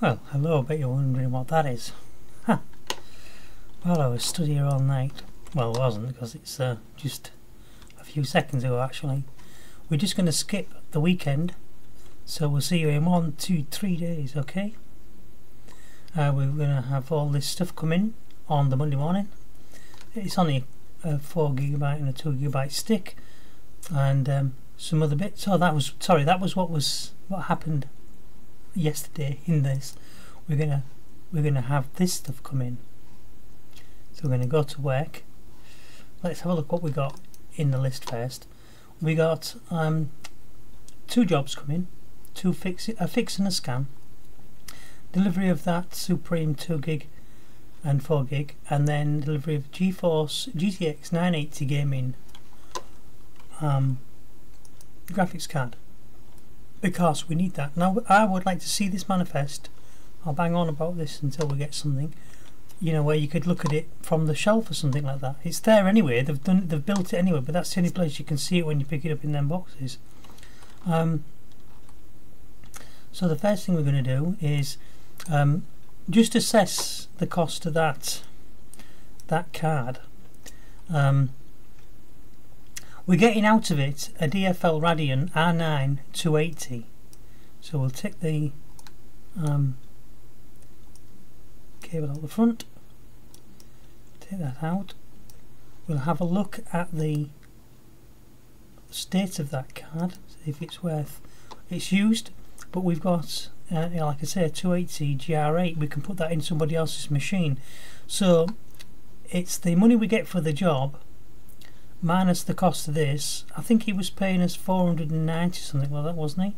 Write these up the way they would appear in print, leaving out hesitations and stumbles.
Well, hello, I bet you're wondering what that is. Huh. Well, I was stood here all night. Well, I wasn't, because it's just a few seconds ago actually. We're just going to skip the weekend, so we'll see you in 1, 2, 3 days, okay? We're going to have all this stuff come in on the Monday morning. It's only a 4GB and a 2GB stick, and some other bits. Oh, that was what happened yesterday. In this, we're gonna have this stuff come in. So we're gonna go to work. Let's have a look what we got in the list first. We got 2 jobs coming, a fix and a scan. Delivery of that Supreme 2GB and 4GB, and then delivery of GeForce GTX 980 gaming graphics card, because we need that. Now I would like to see this manifest. I'll bang on about this until we get something, you know, where you could look at it from the shelf or something like that. It's there anyway, they've built it anyway, but that's the only place you can see it when you pick it up in them boxes. So the first thing we're going to do is just assess the cost of that card. We're getting out of it a DFL Radeon R9 280. So we'll take the cable out the front, take that out. We'll have a look at the state of that card, see if it's worth it's used. But we've got like I say, a 280 GR8. We can put that in somebody else's machine, so it's the money we get for the job minus the cost of this. I think he was paying us 490 something like that, wasn't he?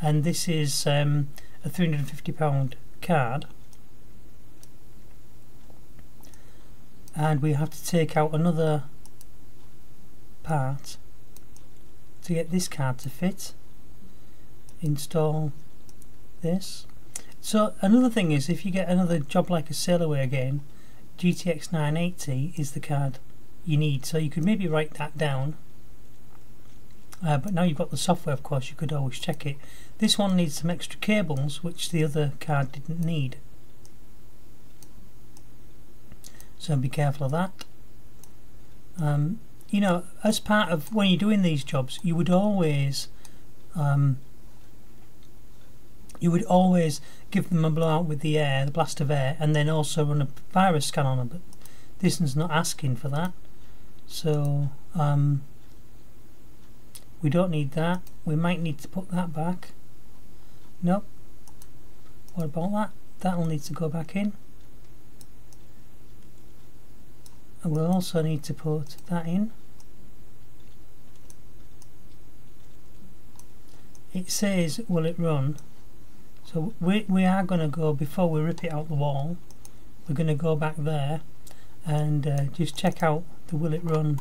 And this is a £350 card, and we have to take out another part to get this card to fit. Install this. So another thing is, if you get another job like a sail away again, GTX 980 is the card you need, so you could maybe write that down. But now you've got the software, of course, you could always check it. This one needs some extra cables, which the other card didn't need, so be careful of that. You know, as part of when you're doing these jobs, you would always give them a blowout with the air, the blast of air, and then also run a virus scan on them, but this one's not asking for that, so we don't need that. We might need to put that back. Nope. What about that? That will need to go back in, and we'll also need to put that in. It says, will it run? So we are going to go, before we rip it out the wall, we're going to go back there and just check out the will it run.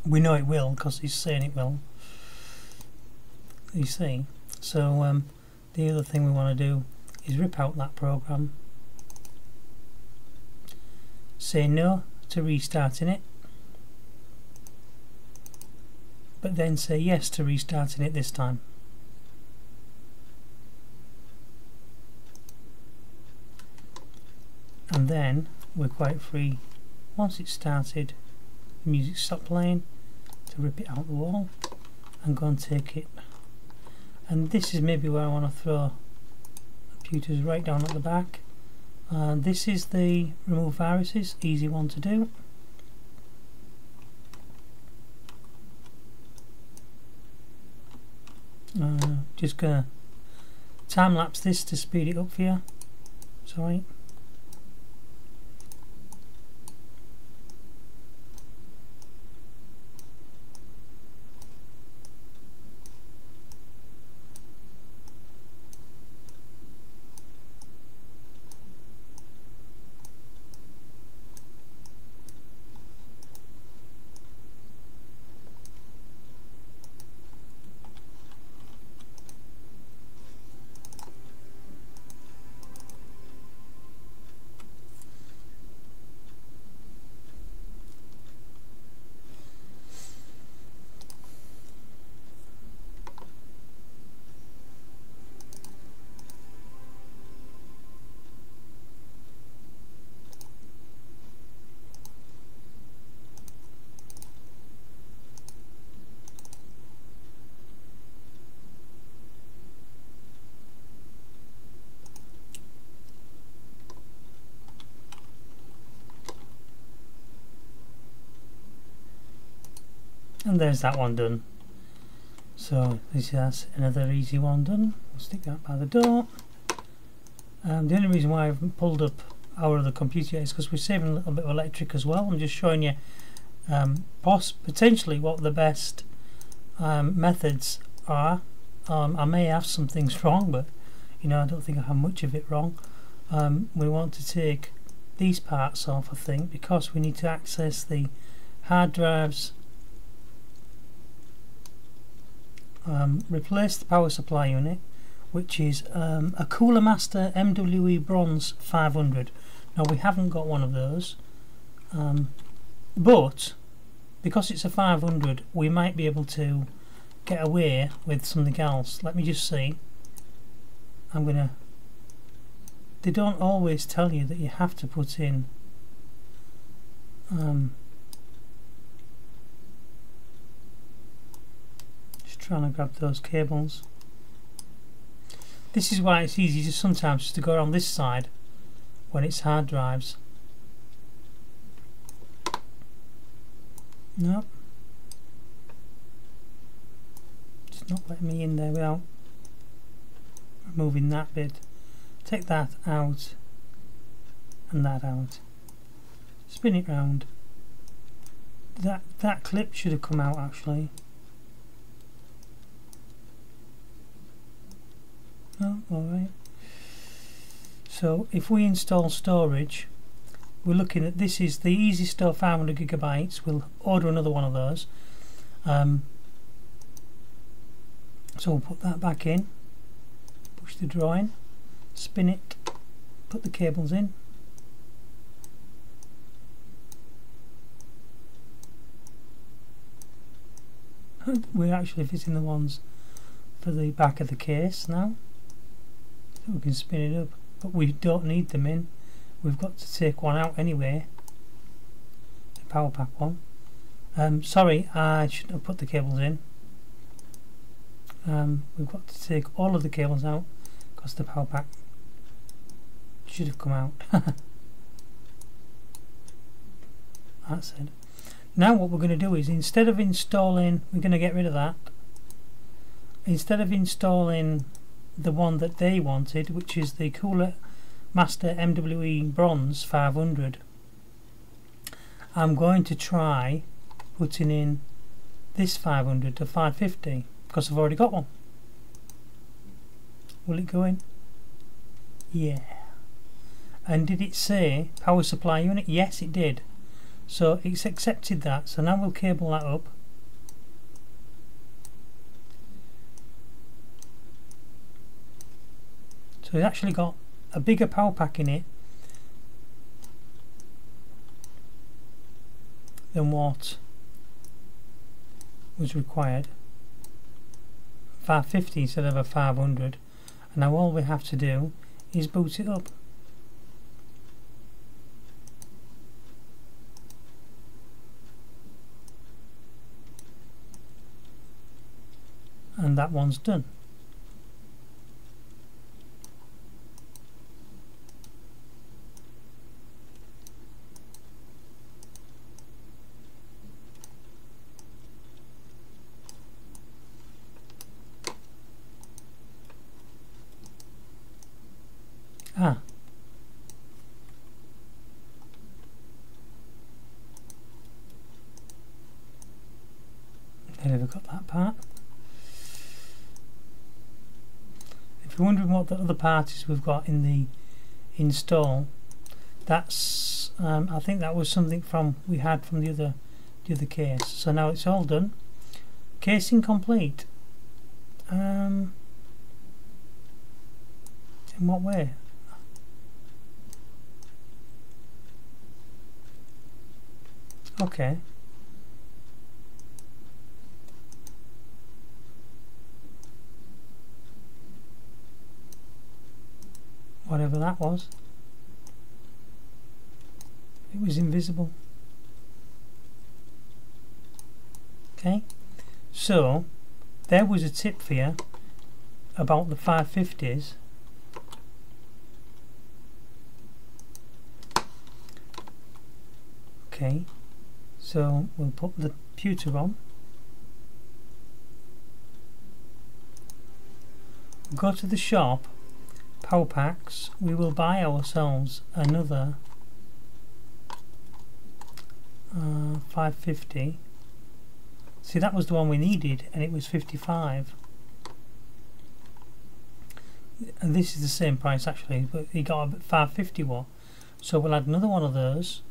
We know it will because he's saying it will, you see. So the other thing we want to do is rip out that program, say no to restarting it, but then say yes to restarting it this time. And then we're quite free, once it's started, the music stopped playing, to rip it out the wall and go and take it. And this is maybe where I want to throw computers right down at the back. This is the remove viruses, easy one to do. Just gonna time lapse this to speed it up for you. Sorry. And there's that one done. So that's another easy one done. We'll stick that by the door. The only reason why I haven't pulled up our other computer yet is because we're saving a little bit of electric as well. I'm just showing you potentially what the best methods are. I may have some things wrong, but you know, I don't think I have much of it wrong. We want to take these parts off, I think, because we need to access the hard drives, replace the power supply unit, which is a Cooler Master MWE Bronze 500. Now we haven't got one of those, but because it's a 500 we might be able to get away with something else. Let me just see. They don't always tell you that you have to put in just trying to grab those cables. This is why it's easy just sometimes just to go around this side when it's hard drives. Nope. It's not letting me in there without removing that bit. Take that out and that out. Spin it round. That clip should have come out actually. Oh, alright. So if we install storage, we're looking at, this is the Easy Store 500 gigabytes. We'll order another one of those. So we'll put that back in, push the draw in, spin it, put the cables in. We're actually fitting the ones for the back of the case now. So we can spin it up, but we don't need them in. We've got to take one out anyway, the power pack one. Sorry, I shouldn't have put the cables in. We've got to take all of the cables out because the power pack should have come out. That's it. Now what we're going to do is, instead of installing, we're going to get rid of that. Instead of installing the one that they wanted, which is the Cooler Master MWE Bronze 500, I'm going to try putting in this 500 to 550 because I've already got one. Will it go in? Yeah. And did it say power supply unit? Yes, it did. So it's accepted that. So now we'll cable that up. So it's actually got a bigger power pack in it than what was required. 550 instead of a 500. And now all we have to do is boot it up. And that one's done. Ah. Never got that part. If you're wondering what the other part is we've got in the install, that's I think that was something from we had from the other case. So now it's all done. Casing complete. In what way? Okay. Whatever that was. It was invisible. Okay. So there was a tip for you about the 550s. Okay. So we'll put the pewter on. go to the shop, power packs, we will buy ourselves another 550. See, that was the one we needed and it was 55, and this is the same price actually, but he got a 550 watt, so we'll add another one of those.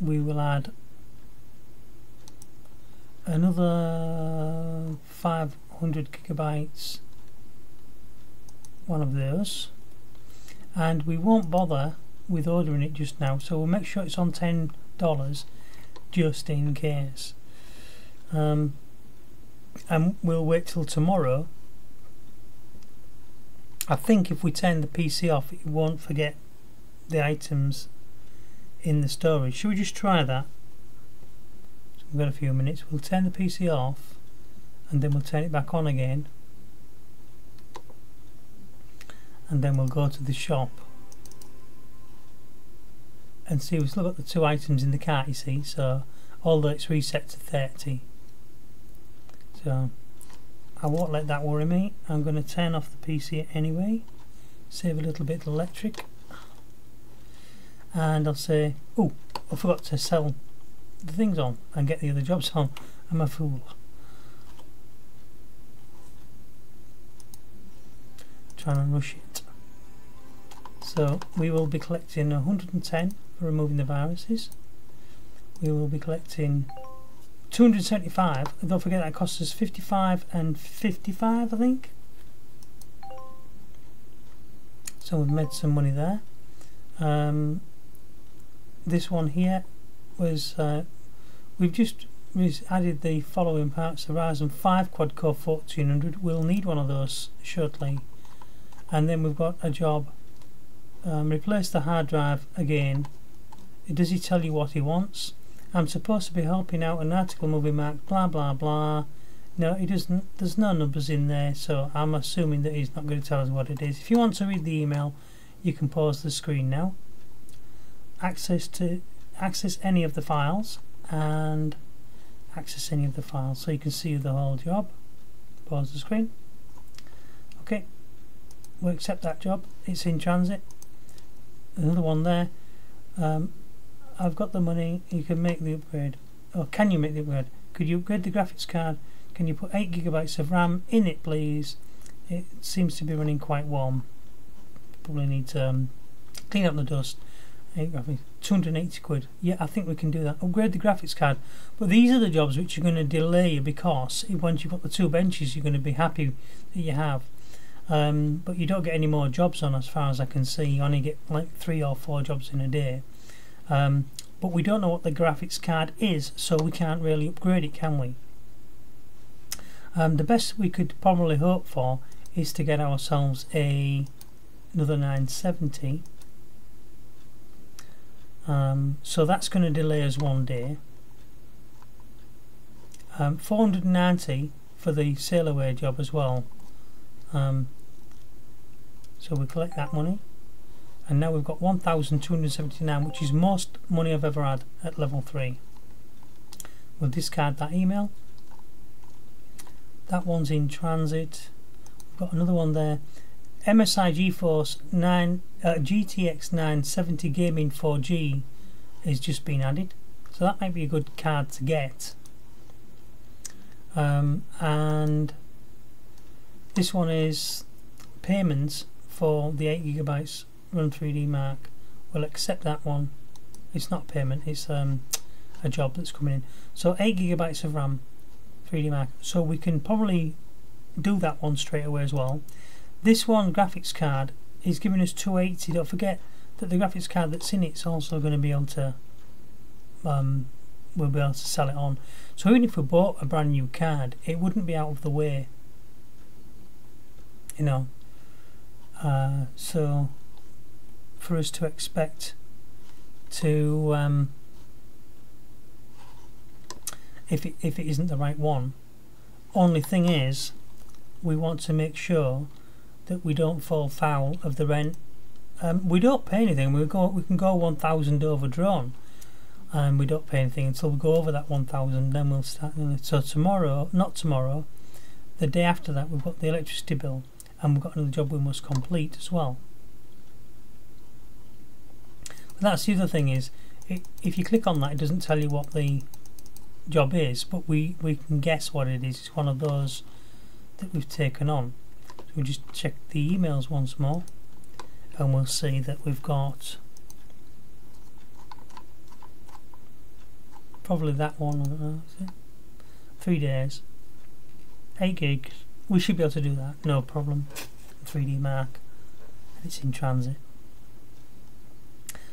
We will add another 500 gigabytes, one of those, and we won't bother with ordering it just now, so we'll make sure it's on $10 just in case, and we'll wait till tomorrow. I think if we turn the PC off it won't forget the items in the storage. Should we just try that? So we've got a few minutes. We'll turn the PC off and then we'll turn it back on again, and then we'll go to the shop and see. We've still got the 2 items in the cart, you see, so although it's reset to 30, so I won't let that worry me. I'm going to turn off the PC anyway, save a little bit of electric, and I'll say, oh, I forgot to sell the things on and get the other jobs on. I'm a fool. Trying to rush it. So we will be collecting 110 for removing the viruses. We will be collecting 275, and don't forget that costs us 55 and 55, I think. So we've made some money there. This one here was we've just added the following parts: the Ryzen 5 quad core 1400. We'll need one of those shortly. And then we've got a job, replace the hard drive again. Does he tell you what he wants? I'm supposed to be helping out an article movie mark, blah blah blah. No, he doesn't. There's no numbers in there, so I'm assuming that he's not going to tell us what it is. If you want to read the email, you can pause the screen now. Access any of the files, and access any of the files so you can see the whole job. Pause the screen. Okay, we'll accept that job. It's in transit. Another one there. I've got the money. You can make the upgrade. Or can you make the upgrade? Could you upgrade the graphics card? Can you put 8 GB of RAM in it, please? It seems to be running quite warm. Probably need to clean up the dust. 8 graphics, 280 quid. Yeah, I think we can do that. Upgrade the graphics card. But these are the jobs which are going to delay you, because once you've got the 2 benches, you're going to be happy that you have. But you don't get any more jobs on, as far as I can see. You only get like 3 or 4 jobs in a day. But we don't know what the graphics card is, so we can't really upgrade it, can we? The best we could probably hope for is to get ourselves another 970. So that's going to delay us 1 day. 490 for the sail away job as well. So we collect that money, and now we've got 1,279, which is most money I've ever had at level 3. We'll discard that email. That one's in transit. We've got another one there. MSI GeForce GTX 970 Gaming 4G has just been added, so that might be a good card to get. And this one is payments for the 8 GB Run 3D Mark. We'll accept that one. It's not payment, it's a job that's coming in. So 8 GB of RAM 3D Mark, so we can probably do that one straight away as well. This one, graphics card, is giving us 280. Don't forget that the graphics card that's in it's also going to be able to we'll be able to sell it on. So even if we bought a brand new card, it wouldn't be out of the way, you know. So for us to expect to if it isn't the right one, only thing is we want to make sure that we don't fall foul of the rent. We don't pay anything. We can go 1,000 overdrawn, and we don't pay anything until we go over that 1,000. Then we'll start. So tomorrow, not tomorrow, the day after that we've got the electricity bill, and we've got another job we must complete as well. But that's the other thing, is if you click on that, it doesn't tell you what the job is, but we can guess what it is. It's one of those that we've taken on. So we'll just check the emails once more, and we'll see that we've got probably that one, I don't know, is it? 3 days, 8 gigs. We should be able to do that, no problem. 3D Mark, and it's in transit.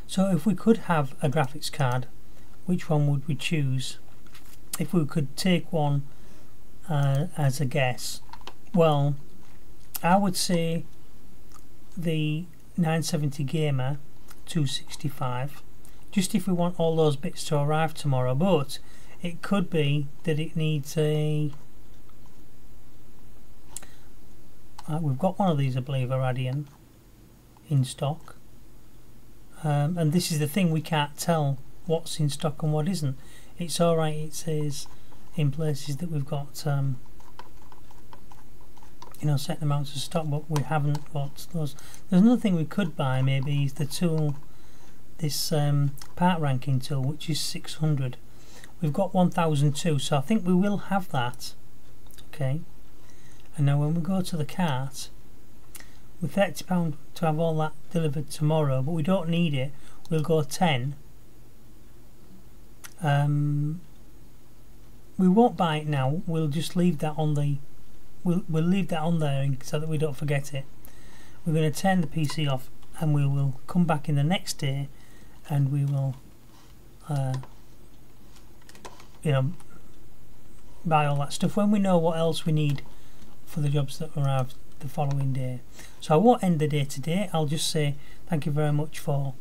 So if we could have a graphics card, which one would we choose? If we could take one as a guess, well, I would say the 970 Gamer 265, just if we want all those bits to arrive tomorrow. But it could be that it needs a we've got one of these, I believe, a Radian in stock, and this is the thing, we can't tell what's in stock and what isn't. It's alright, it says in places that we've got you know, certain amounts of stock, but we haven't got those. There's another thing we could buy, maybe, is the tool, this part ranking tool, which is 600. We've got 1002, so I think we will have that. Okay, and now when we go to the cart, with £30 to have all that delivered tomorrow, but we don't need it, we'll go 10. We won't buy it now, we'll just leave that on the we'll leave that on there so that we don't forget it. We're going to turn the PC off, and we will come back in the next day, and we will you know, buy all that stuff when we know what else we need for the jobs that arrive the following day. So I won't end the day today, I'll just say thank you very much for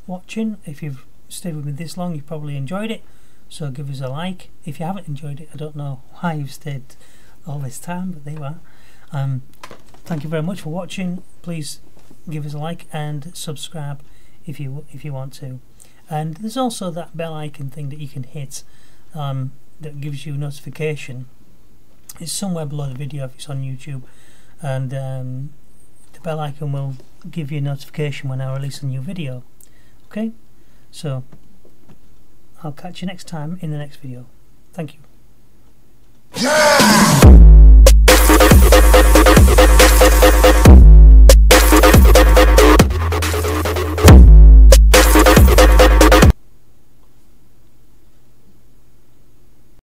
watching. If you've stayed with me this long, you've probably enjoyed it, so give us a like. If you haven't enjoyed it, I don't know why you've stayed all this time, but there you are. Thank you very much for watching. Please give us a like and subscribe if you want to. And there's also that bell icon thing that you can hit that gives you notification. It's somewhere below the video if it's on YouTube, and the bell icon will give you a notification when I release a new video. Okay, so I'll catch you next time in the next video. Thank you.